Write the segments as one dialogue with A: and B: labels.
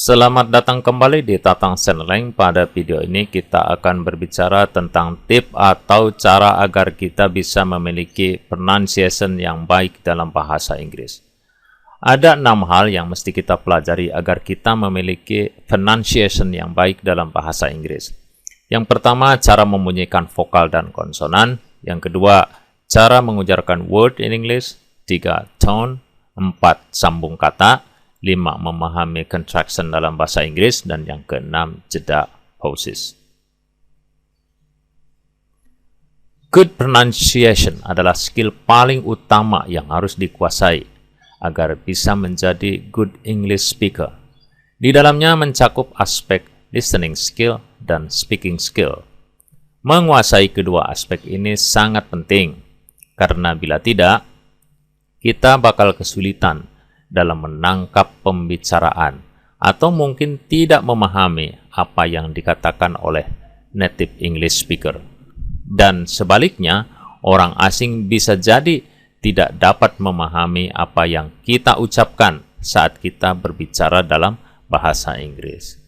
A: Selamat datang kembali di Tatang Seneleng. Pada video ini kita akan berbicara tentang tip atau cara agar kita bisa memiliki pronunciation yang baik dalam bahasa Inggris. Ada 6 hal yang mesti kita pelajari agar kita memiliki pronunciation yang baik dalam bahasa Inggris. Yang pertama, cara membunyikan vokal dan konsonan. Yang kedua, cara mengujarkan word in English. 3, tone. 4, sambung kata. 5, memahami contraction dalam bahasa Inggris. Dan yang keenam, jeda pauses. Good pronunciation adalah skill paling utama yang harus dikuasai agar bisa menjadi good English speaker. Di dalamnya mencakup aspek listening skill dan speaking skill. Menguasai kedua aspek ini sangat penting, karena bila tidak, kita bakal kesulitan dalam menangkap pembicaraan atau mungkin tidak memahami apa yang dikatakan oleh native English speaker. Dan sebaliknya, orang asing bisa jadi tidak dapat memahami apa yang kita ucapkan saat kita berbicara dalam bahasa Inggris.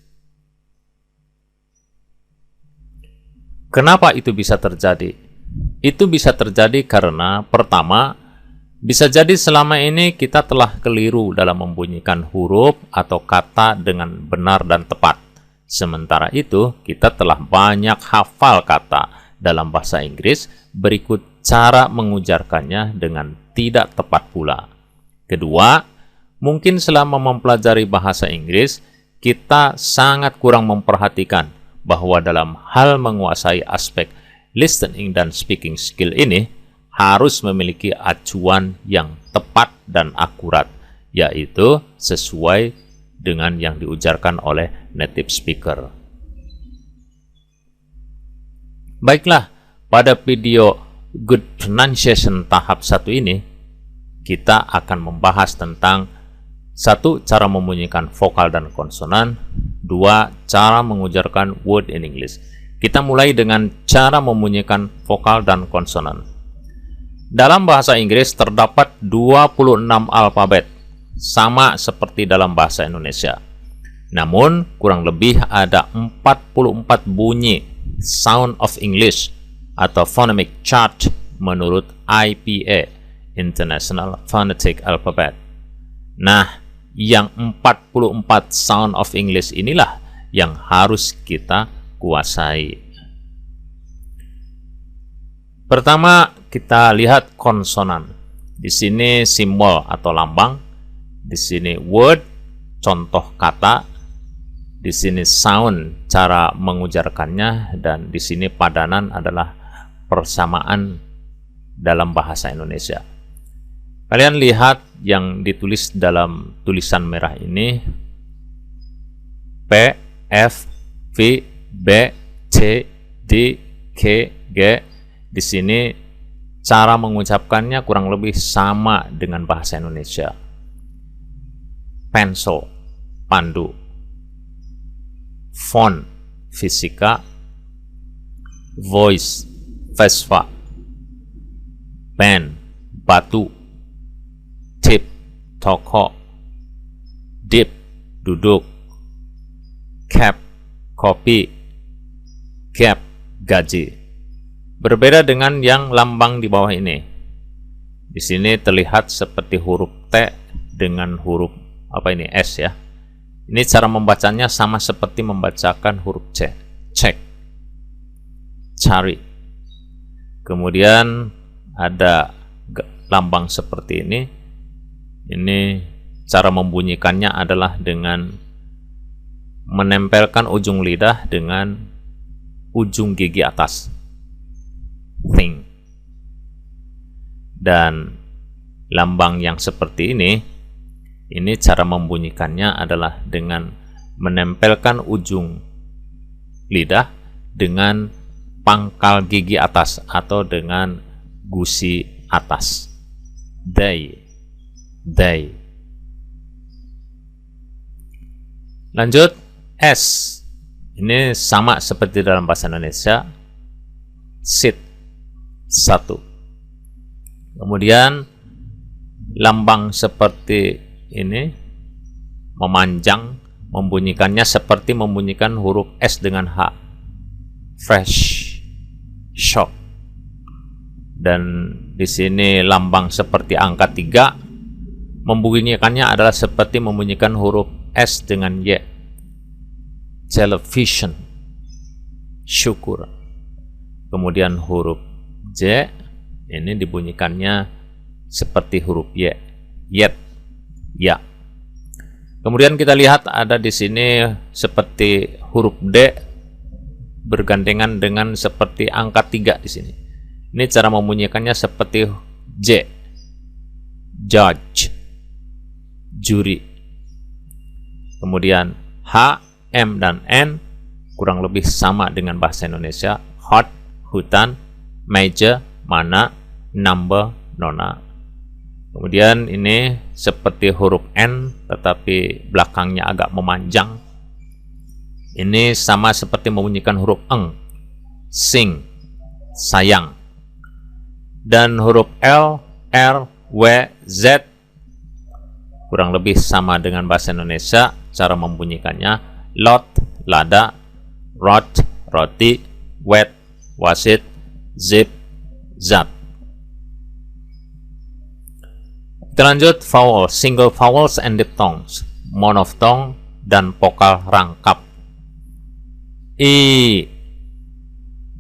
A: Kenapa itu bisa terjadi? Itu bisa terjadi karena pertama, bisa jadi selama ini kita telah keliru dalam membunyikan huruf atau kata dengan benar dan tepat. Sementara itu, kita telah banyak hafal kata dalam bahasa Inggris, berikut cara mengujarkannya dengan tidak tepat pula. Kedua, mungkin selama mempelajari bahasa Inggris, kita sangat kurang memperhatikan bahwa dalam hal menguasai aspek listening dan speaking skill ini, harus memiliki acuan yang tepat dan akurat, yaitu sesuai dengan yang diujarkan oleh native speaker. Baiklah, pada video Good Pronunciation tahap 1 ini, kita akan membahas tentang 1. Cara membunyikan vokal dan konsonan. 2. Cara mengujarkan word in English. Kita mulai dengan cara membunyikan vokal dan konsonan. Dalam bahasa Inggris terdapat 26 alfabet, sama seperti dalam bahasa Indonesia. Namun, kurang lebih ada 44 bunyi sound of English atau phonemic chart menurut IPA, International Phonetic Alphabet. Nah, yang 44 sound of English inilah yang harus kita kuasai. Pertama, kita lihat konsonan. Di sini simbol atau lambang, di sini word, contoh kata, di sini sound, cara mengujarkannya, dan di sini padanan adalah persamaan dalam bahasa Indonesia. Kalian lihat yang ditulis dalam tulisan merah ini, P, F, V, B, C, D, K, G. Di sini cara mengucapkannya kurang lebih sama dengan bahasa Indonesia. Pencil, pandu. Font, fisika. Voice, Vespa. Pen, batu. Tip, toko. Dip, duduk. Cap, kopi. Gap, gaji. Berbeda dengan yang lambang di bawah ini. Di sini terlihat seperti huruf T dengan huruf S ya. Ini cara membacanya sama seperti membacakan huruf C. Cek, cari. Kemudian ada lambang seperti ini. Ini cara membunyikannya adalah dengan menempelkan ujung lidah dengan ujung gigi atas. Thing. Dan lambang yang seperti ini cara membunyikannya adalah dengan menempelkan ujung lidah dengan pangkal gigi atas atau dengan gusi atas. They. Lanjut, S. Ini sama seperti dalam bahasa Indonesia. Sit. 1. Kemudian lambang seperti ini memanjang membunyikannya seperti membunyikan huruf S dengan H. Fresh, shock. Dan di sini lambang seperti angka 3, membunyikannya adalah seperti membunyikan huruf S dengan Y. Television, syukur. Kemudian huruf J, ini dibunyikannya seperti huruf Y. Yet, ya. Kemudian kita lihat ada di sini seperti huruf D bergandengan dengan seperti angka 3 di sini. Ini cara membunyikannya seperti J. Judge, juri. Kemudian H, M, dan N kurang lebih sama dengan bahasa Indonesia. Hot, hutan. Meja, mana. Number, nona. Kemudian ini seperti huruf N, tetapi belakangnya agak memanjang. Ini sama seperti membunyikan huruf eng. Sing, sayang. Dan huruf L, R, W, Z kurang lebih sama dengan bahasa Indonesia. Cara membunyikannya lot, lada. Rot, roti. Wet, wasit. Zip, zat. Kita lanjut vowel, single vowels and diphthongs, monophthong dan vokal rangkap. I.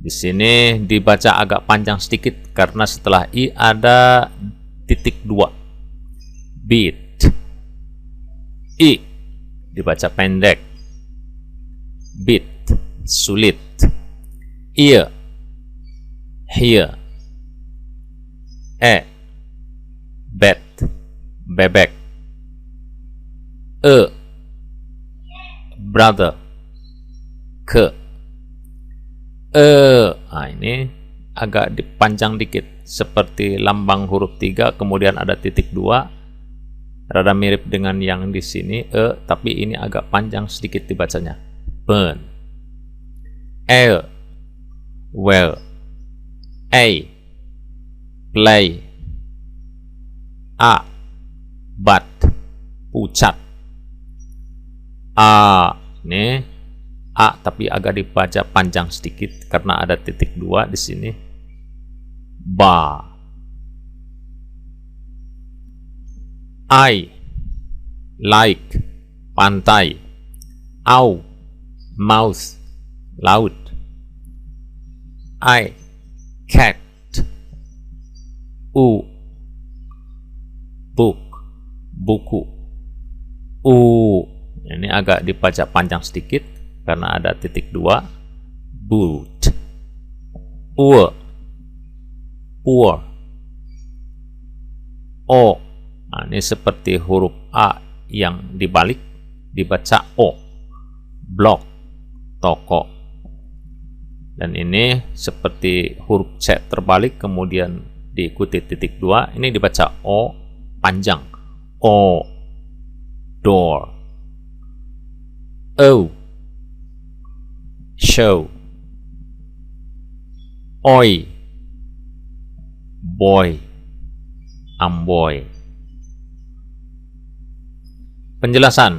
A: Di sini dibaca agak panjang sedikit karena setelah I ada titik 2. Beat. I dibaca pendek. Beat, sulit. Ear, hear. E, bed, bebek. Brother, ke. Nah ini agak dipanjang dikit seperti lambang huruf 3, kemudian ada titik 2. Rada mirip dengan yang di sini tapi ini agak panjang sedikit dibacanya. Burn. Well. A, play. A, but, pucat. Ini A tapi agak dibaca panjang sedikit karena ada titik 2 di sini. Ba. I, like, pantai. Au, mouth, laut. I, cat. U, book, buku. Ini agak dibaca panjang sedikit karena ada titik 2. Boot. Poor. O. Nah, ini seperti huruf A yang dibalik dibaca O. Block, toko. Dan ini seperti huruf C terbalik kemudian diikuti titik 2. Ini dibaca O panjang. O, door. O, show. Oi, boy, amboy. Penjelasan.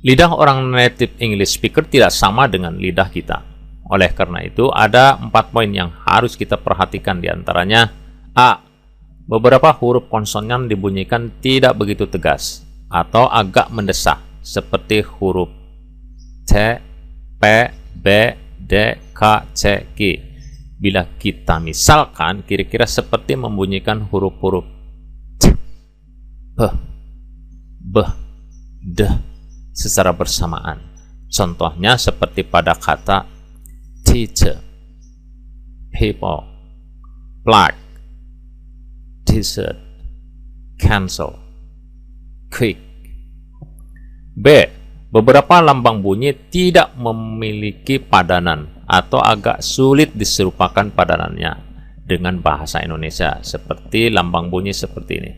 A: Lidah orang native English speaker tidak sama dengan lidah kita. Oleh karena itu, ada 4 poin yang harus kita perhatikan, diantaranya A. Beberapa huruf konsonan dibunyikan tidak begitu tegas atau agak mendesak, seperti huruf T, P, B, D, K, C, G. Bila kita misalkan kira-kira seperti membunyikan huruf-huruf T, P, B, D secara bersamaan. Contohnya seperti pada kata teacher, people, black, desert, cancel, quick. B. Beberapa lambang bunyi tidak memiliki padanan atau agak sulit diserupakan padanannya dengan bahasa Indonesia, seperti lambang bunyi seperti ini.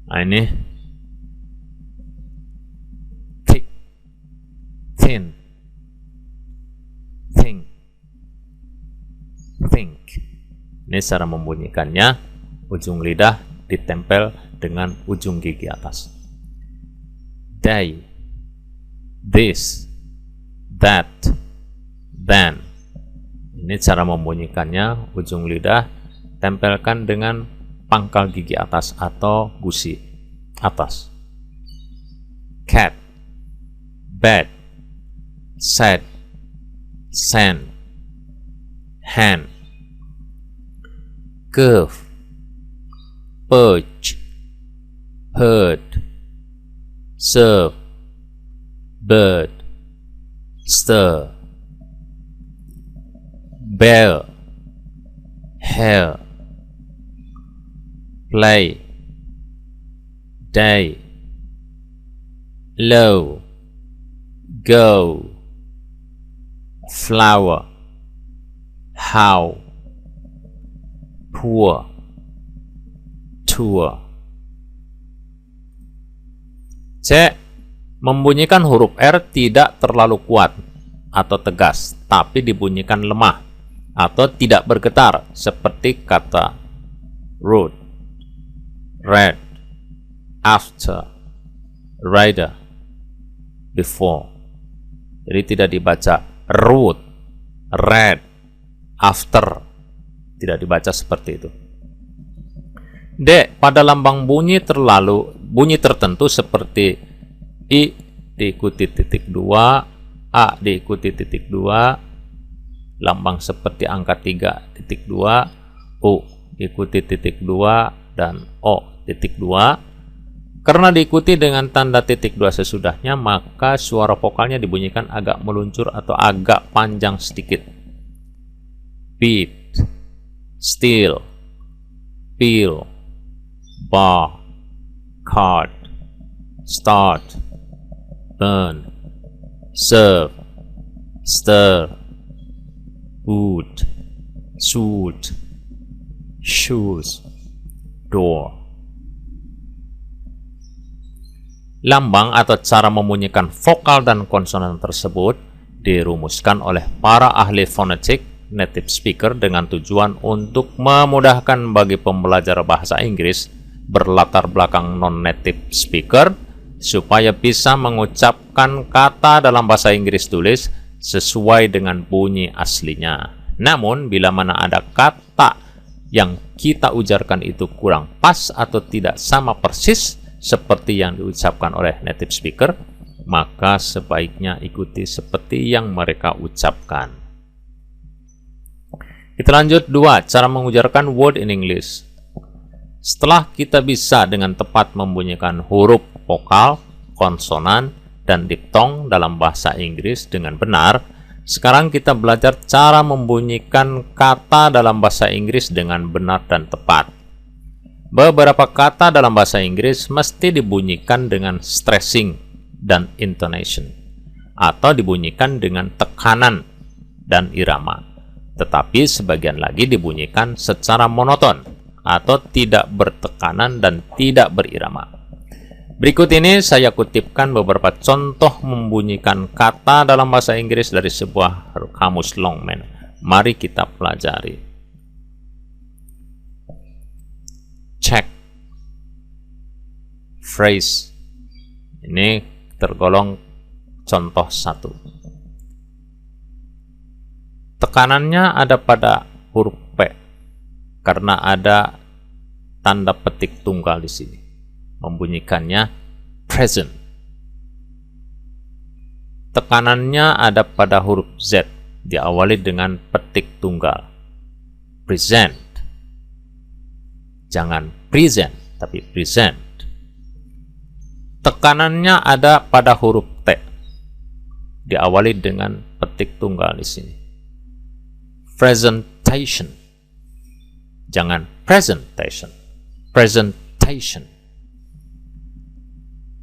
A: Nah, ini thick, thin, think, think. Ini cara membunyikannya, ujung lidah ditempel dengan ujung gigi atas. They, this, that, then. Ini cara membunyikannya, ujung lidah tempelkan dengan pangkal gigi atas atau gusi atas. Cat, bed, said, sand, hand. Curve, perch, herd, serve, bird, stir, bell, hair, play, day, low, go, flower, how, poor, tour. C. Membunyikan huruf R tidak terlalu kuat atau tegas, tapi dibunyikan lemah atau tidak bergetar, seperti kata road, read, after, rider, before. Jadi tidak dibaca road, read, after. Tidak dibaca seperti itu. D. Pada lambang bunyi tertentu seperti I diikuti titik 2, A diikuti titik 2, lambang seperti angka 3.2, U diikuti titik 2, dan O titik 2. Karena diikuti dengan tanda titik 2 sesudahnya, maka suara vokalnya dibunyikan agak meluncur atau agak panjang sedikit. Beat, still, peel, bar, card, start, burn, serve, stir, wood, suit, shoes, door. Lambang atau cara membunyikan vokal dan konsonan tersebut dirumuskan oleh para ahli fonetik native speaker dengan tujuan untuk memudahkan bagi pembelajar bahasa Inggris berlatar belakang non-native speaker supaya bisa mengucapkan kata dalam bahasa Inggris tulis sesuai dengan bunyi aslinya. Namun, bila mana ada kata yang kita ujarkan itu kurang pas atau tidak sama persis seperti yang diucapkan oleh native speaker, maka sebaiknya ikuti seperti yang mereka ucapkan. Kita lanjut 2. Cara mengujarkan word in English. Setelah kita bisa dengan tepat membunyikan huruf vokal, konsonan, dan diftong dalam bahasa Inggris dengan benar, sekarang kita belajar cara membunyikan kata dalam bahasa Inggris dengan benar dan tepat. Beberapa kata dalam bahasa Inggris mesti dibunyikan dengan stressing dan intonation, atau dibunyikan dengan tekanan dan irama. Tetapi sebagian lagi dibunyikan secara monoton atau tidak bertekanan dan tidak berirama. Berikut ini saya kutipkan beberapa contoh membunyikan kata dalam bahasa Inggris dari sebuah kamus Longman. Mari kita pelajari. Check, phrase. Ini tergolong contoh 1. Tekanannya ada pada huruf P karena ada tanda petik tunggal di sini. Membunyikannya present. Tekanannya ada pada huruf Z, diawali dengan petik tunggal. Present. Jangan present, tapi present. Tekanannya ada pada huruf T, diawali dengan petik tunggal di sini. Presentation. Jangan presentation. Presentation.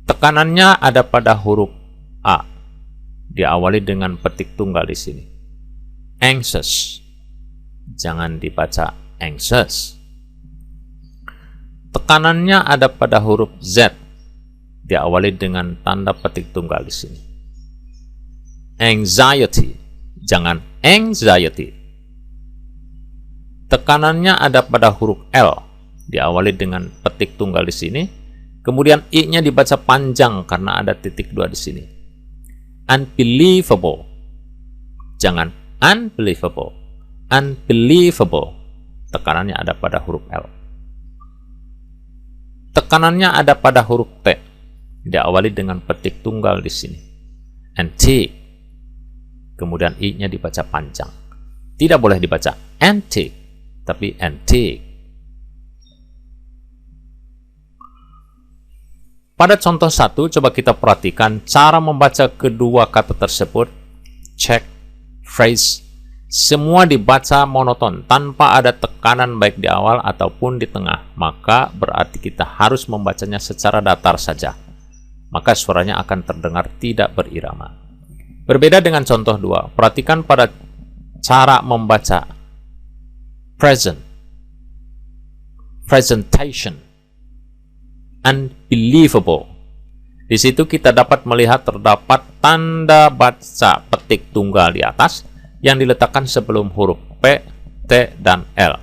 A: Tekanannya ada pada huruf A, diawali dengan petik tunggal di sini. Anxious. Jangan dibaca anxious. Tekanannya ada pada huruf Z, diawali dengan tanda petik tunggal di sini. Anxiety. Jangan anxiety. Tekanannya ada pada huruf L, diawali dengan petik tunggal di sini, kemudian I-nya dibaca panjang karena ada titik 2 di sini. Unbelievable. Jangan unbelievable. Unbelievable. Tekanannya ada pada huruf L. Tekanannya ada pada huruf T. Diawali dengan petik tunggal di sini. Antique. Kemudian I-nya dibaca panjang. Tidak boleh dibaca antique, tapi antique. Pada contoh 1, coba kita perhatikan cara membaca kedua kata tersebut. Check, phrase, semua dibaca monoton tanpa ada tekanan baik di awal ataupun di tengah. Maka berarti kita harus membacanya secara datar saja. Maka suaranya akan terdengar tidak berirama. Berbeda dengan contoh 2, perhatikan pada cara membaca present, presentation, unbelievable. Di situ kita dapat melihat terdapat tanda baca petik tunggal di atas yang diletakkan sebelum huruf P, T, dan L.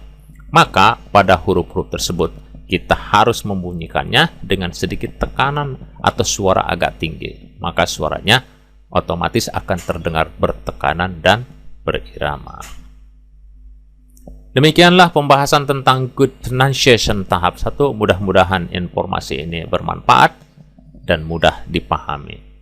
A: Maka pada huruf-huruf tersebut kita harus membunyikannya dengan sedikit tekanan atau suara agak tinggi. Maka suaranya otomatis akan terdengar bertekanan dan berirama. Demikianlah pembahasan tentang good pronunciation tahap 1. Mudah-mudahan informasi ini bermanfaat dan mudah dipahami.